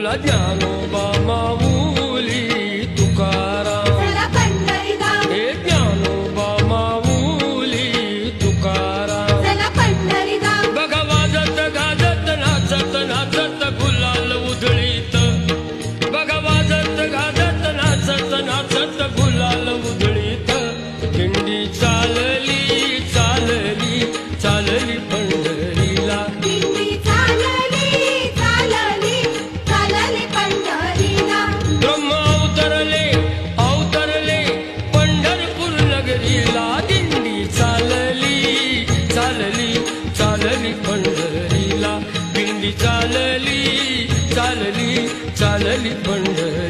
बोला ज्ञानोबा माऊली तुकाराम, हे ज्ञानोबा माऊली तुकाराम. बघा वाजत गाजत नाचत नाचत गुलाल उधळीत, बघा वाजत गाजत नाचत नाचत गुलाल उधळीत. दिंडी चालली चालली चालली पंढरीला, ब्रह्म अवतरले अवतरले पंढरपूर नगरीला. दिंडी चालली चालली चालली पंढरीला, दिंडी चालली चालली चालली पंढरीला.